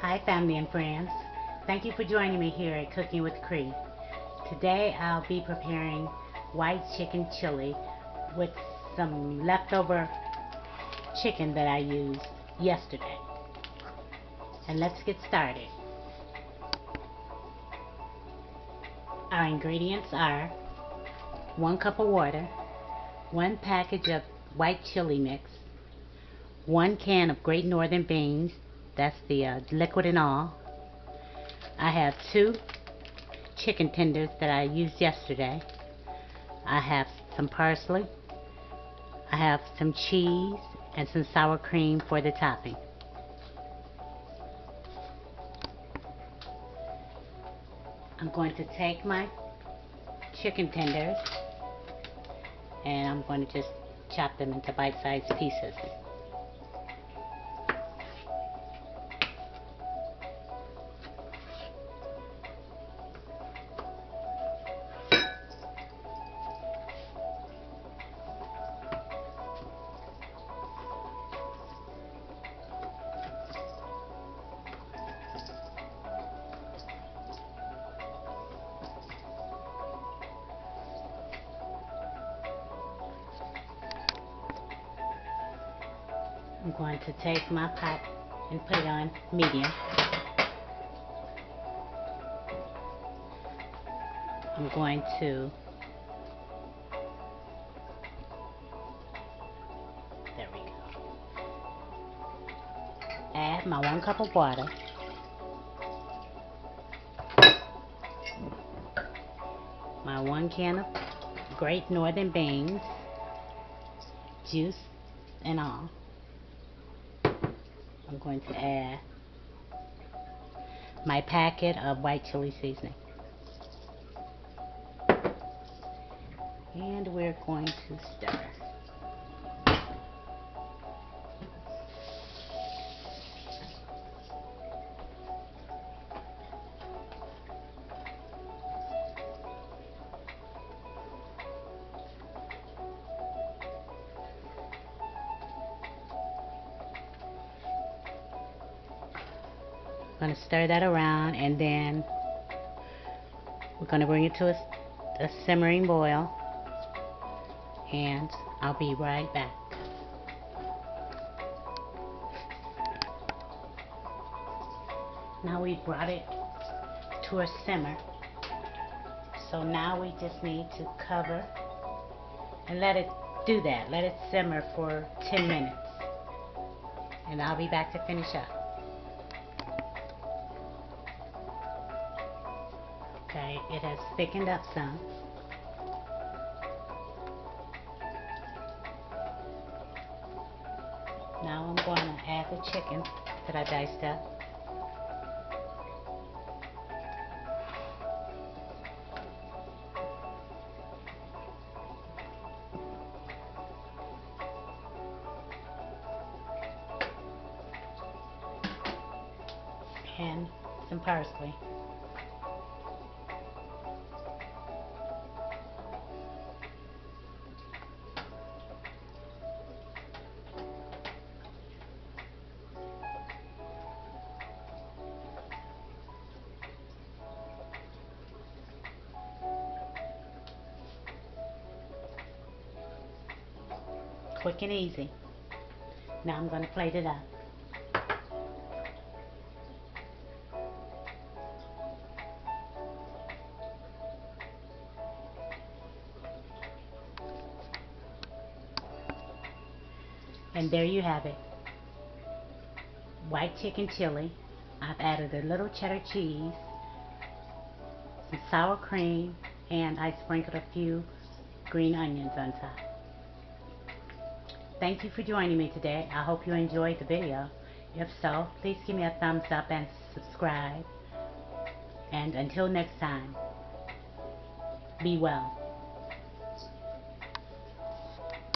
Hi family and friends. Thank you for joining me here at Cooking with Cree. Today I'll be preparing white chicken chili with some leftover chicken that I used yesterday. And let's get started. Our ingredients are 1 cup of water, 1 package of white chili mix, 1 can of Great Northern beans, that's the liquid and all. I have 2 chicken tenders that I used yesterday. I have some parsley. I have some cheese and some sour cream for the topping. I'm going to take my chicken tenders and I'm going to just chop them into bite-sized pieces. I'm going to take my pot and put it on medium. I'm going to add my 1 cup of water, my 1 can of Great Northern beans, juice and all. I'm going to add my packet of white chili seasoning. And we're going to stir. I'm going to stir that around, and then we're going to bring it to a simmering boil, and I'll be right back. Now we've brought it to a simmer, so now we just need to cover and let it do that. Let it simmer for 10 minutes, and I'll be back to finish up. Okay, it has thickened up some. Now I'm going to add the chicken that I diced up. And some parsley. Quick and easy. Now I'm going to plate it up. And there you have it. White chicken chili. I've added a little cheddar cheese, some sour cream, and I sprinkled a few green onions on top. Thank you for joining me today. I hope you enjoyed the video. If so, please give me a thumbs up and subscribe. And until next time, be well.